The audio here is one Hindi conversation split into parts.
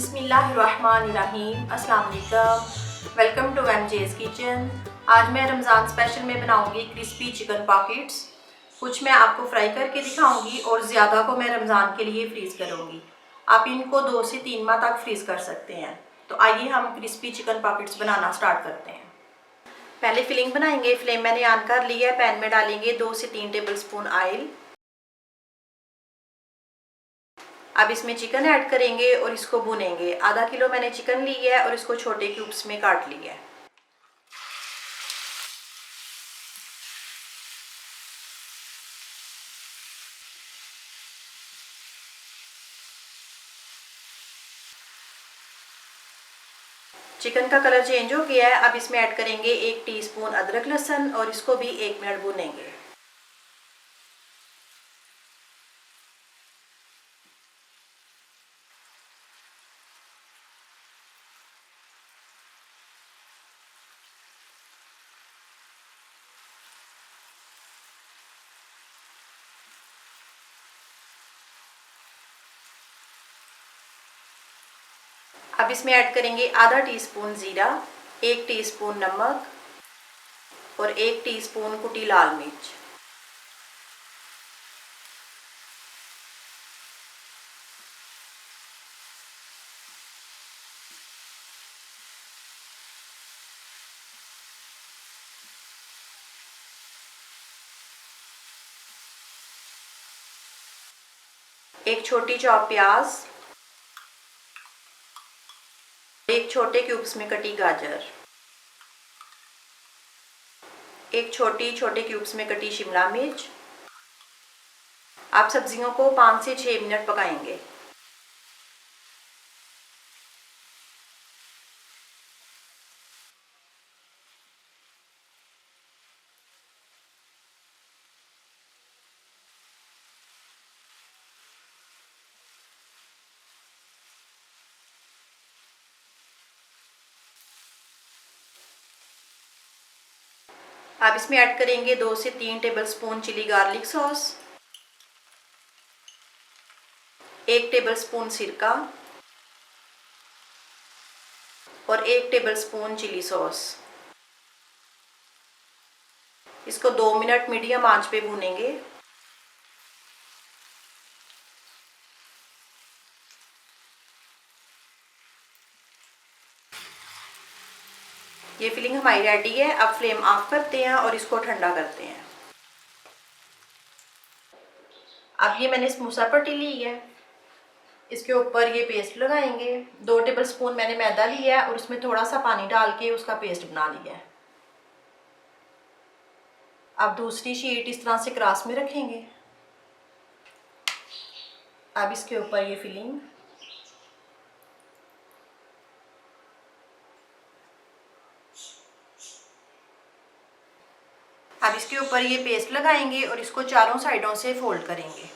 बिस्मिल्लाहिर्रहमानिर्रहीम। अस्सलाम वालेकुम। Welcome to MJ's kitchen. आज मैं रमज़ान स्पेशल में बनाऊंगी क्रिस्पी चिकन पॉकेट्स। कुछ मैं आपको फ्राई करके दिखाऊंगी और ज़्यादा को मैं रमज़ान के लिए फ्रीज़ करूंगी। आप इनको 2 से 3 माह तक फ्रीज़ कर सकते हैं। तो आइए हम क्रिस्पी चिकन पॉकेट्स बनाना स्टार्ट करते हैं। पहले फिलिंग बनाएंगे। फ्लेम मैंने ऑन कर लिया है। पैन में डालेंगे 2 से 3 टेबल स्पून ऑयल। अब इसमें चिकन ऐड करेंगे और इसको भुनेंगे। आधा किलो मैंने चिकन ली है और इसको छोटे क्यूब्स में काट लिया है। चिकन का कलर चेंज हो गया है। अब इसमें ऐड करेंगे 1 टीस्पून अदरक लहसुन और इसको भी 1 मिनट भुनेंगे। अब इसमें ऐड करेंगे आधा टीस्पून जीरा, 1 टीस्पून नमक और 1 टीस्पून कुटी लाल मिर्च। एक छोटी चॉप प्याज, एक छोटे क्यूब्स में कटी गाजर, एक छोटे क्यूब्स में कटी शिमला मिर्च। आप सब्जियों को 5 से 6 मिनट पकाएंगे। अब इसमें ऐड करेंगे 2 से 3 tablespoon chilli garlic sauce, 1 tablespoon सिरका और 1 टेबलस्पून चिली सॉस। इसको 2 मिनट मीडियम आंच पे भूनेंगे। ये फिलिंग हमारी रेडी है। अब फ्लेम ऑफ करते हैं और इसको ठंडा करते हैं। अब ये मैंने समोसा पट्टी ली है, इसके ऊपर ये पेस्ट लगाएंगे। 2 टेबलस्पून मैंने मैदा लिया है और उसमें थोड़ा सा पानी डाल के उसका पेस्ट बना लिया है। अब दूसरी शीट इस तरह से क्रॉस में रखेंगे। अब इसके ऊपर ये फिलिंग, अब इसके ऊपर ये पेस्ट लगाएंगे और इसको चारों साइडों से फोल्ड करेंगे।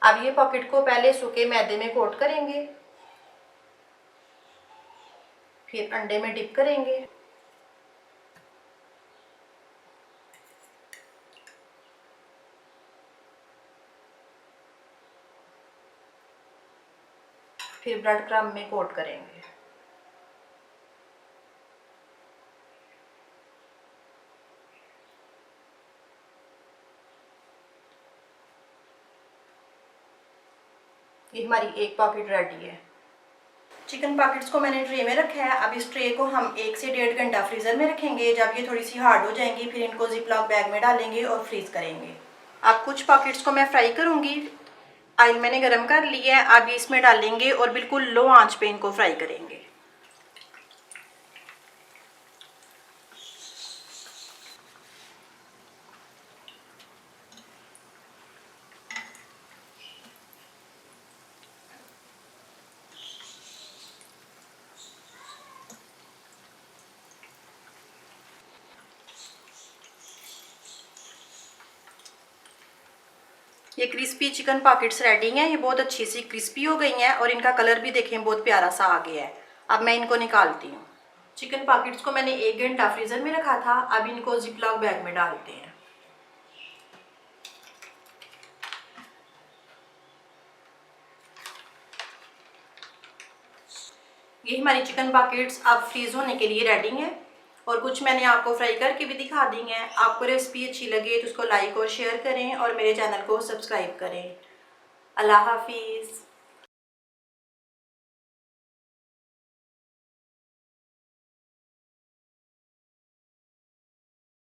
अब ये पॉकेट को पहले सूखे मैदे में कोट करेंगे, फिर अंडे में डिप करेंगे, फिर ब्रेड क्रम्ब में कोट करेंगे। ये हमारी एक पॉकेट रेडी है। चिकन पॉकेट्स को मैंने ट्रे में रखा है। अब इस ट्रे को हम 1 से 1.5 घंटा फ्रीज़र में रखेंगे। जब ये थोड़ी सी हार्ड हो जाएंगी फिर इनको जिपलॉक बैग में डालेंगे और फ्रीज़ करेंगे। अब कुछ पॉकेट्स को मैं फ्राई करूँगी। ऑयल मैंने गरम कर लिया है। अब इसमें डालेंगे और बिल्कुल लो आंच पे इनको फ्राई करेंगे। ये क्रिस्पी चिकन पॉकेट्स रेडी हैं। ये बहुत अच्छी सी क्रिस्पी हो गई हैं और इनका कलर भी देखें बहुत प्यारा सा आ गया है। अब मैं इनको निकालती हूँ। चिकन पॉकेट्स को मैंने 1 घंटा फ्रीज़र में रखा था। अब इनको जिपलॉक बैग में डालते हैं। ये हमारी चिकन पॉकेट्स अब फ्रीज़ होने के लिए रेडी हैं और कुछ मैंने आपको फ्राई करके भी दिखा दी हैं। आपको रेसिपी अच्छी लगे तो उसको लाइक और शेयर करें और मेरे चैनल को सब्सक्राइब करें। अल्लाह हाफिज़।